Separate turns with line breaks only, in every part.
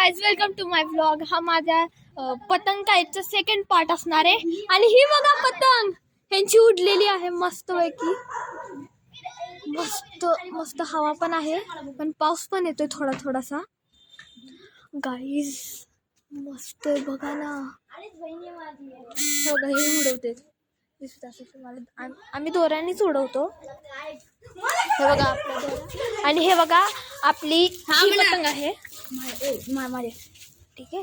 Guys welcome to my vlog. हा माझ्या पतंग कायचा सेकंड पार्ट असणार आहे. आणि ही बघा पतंग ह्यांची उडलेली आहे मस्त पैकी. मस्त मस्त हवा पण आहे पण पाऊस पण येतोय थोडा थोडासा. गाईज मस्त आहे बघा ना. बघा हे उडवते दिसत असेल तुम्हाला. आम्ही दोऱ्यानेच उडवतो. हे बघा आपल्या दोरा आणि हे बघा आपली ही पतंग आहे माझे. ठीक आहे.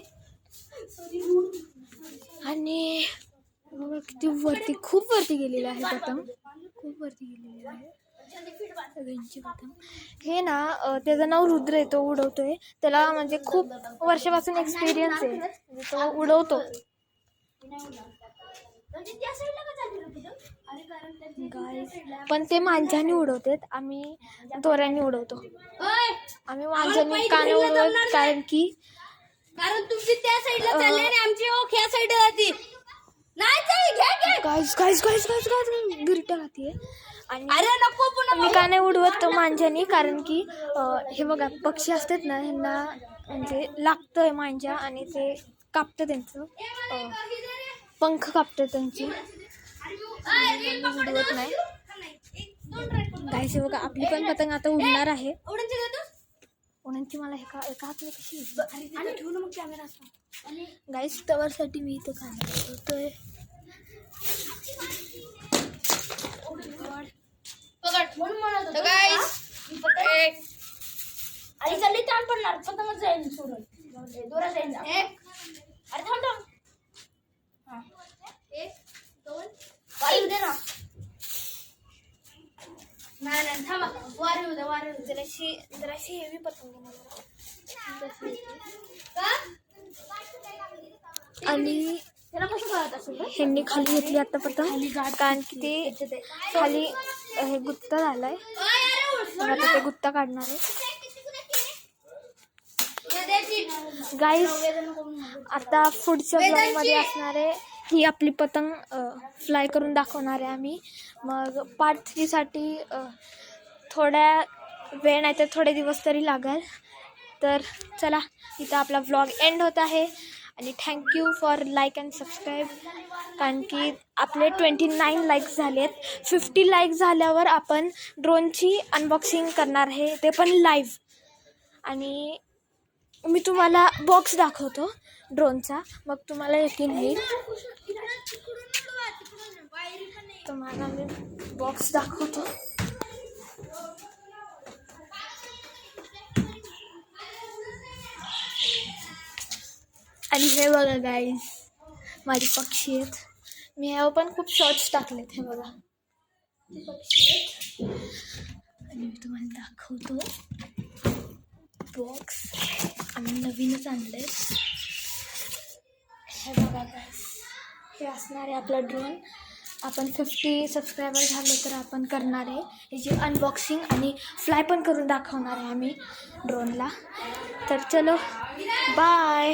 आणि बघा किती वरती खूप वरती गेलेली आहे पतंग. खूप वरती गेलेली आहे सगळ्यांची पतंग. हे ना त्याचं नाव रुद्र आहे. तो उडवतोय. त्याला म्हणजे खूप वर्षापासून एक्सपिरियन्स आहे. म्हणजे तो उडवतो. पण ते मांजाने उडवतात. आम्ही दोऱ्याने उडवतो. आम्ही मांजाने का नाही उडवत कारण तुमची त्या साईडला चालली आणि आमची ओख या साईडला जाते. Guys guys guys guys guys बिरट्या राहते. आणि मी का नाही उडवत मांजाने कारण की हे बघा पक्षी असतात ना ह्यांना म्हणजे लागतंय मांजा आणि ते कापतं त्यांचं पंख कापतं त्यांची. उडवत नाही. गाइस बघा आपली पण पतंग आता उडणार आहे. उन्हांची मला एका हात में कशी ठेवून मग कॅमेरा असतो. गाइस तवरसाठी मी इथं काय करतोय.
आणि चालली ताण पडणार पतंग जाईल सोडून दोरा जाईल. अरे थांब थांब. एक दोन वारी दे ना. नाही थांबा वारी होऊ दे वारी होऊ दे.
जराशी हेवी पतंग आणि ह्यांनी खाली घेतली आता पतंग कारण की ते खाली हे गुत्ता झालाय. आता ते गुत्ता काढणार आहे. गाईस आता पुढच्या ब्लॉग मध्ये असणार आहे. ही आपली पतंग फ्लाय करून दाखवणार आहे आम्ही. मग पार्ट 3 साठी थोड्या वेळ नाही तर थोडे दिवस तरी लागेल. तर चला इथं आपला व्लॉग एंड होत आहे. आणि thank you for like and subscribe. कारण की आपले 29 लाईक्स झालेत. 50 लाईक झाल्यावर आपण ड्रोनची अनबॉक्सिंग करणार आहे ते पण लाईव्ह. आणि मी तुम्हाला बॉक्स दाखवतो ड्रोनचा मग तुम्हाला यकीन येईल. तुम्हाला मी बॉक्स दाखवतो. आणि हे बघा गाईज माझे पक्षी आहेत. मी ह्यावर पण खूप शॉर्ट्स टाकलेत. हे बघा ते पक्षी आहेत. आणि मी तुम्हाला दाखवतो बॉक्स. आम्ही नवीनच आणलंय. हे बघा गाईज हे असणार आहे आपला ड्रोन. आपण 50 सबस्क्रायबर झाले तर आपण करणार आहे ह्याची अनबॉक्सिंग आणि फ्लाय पण करून दाखवणार आहे आम्ही ड्रोनला. तर चलो बाय.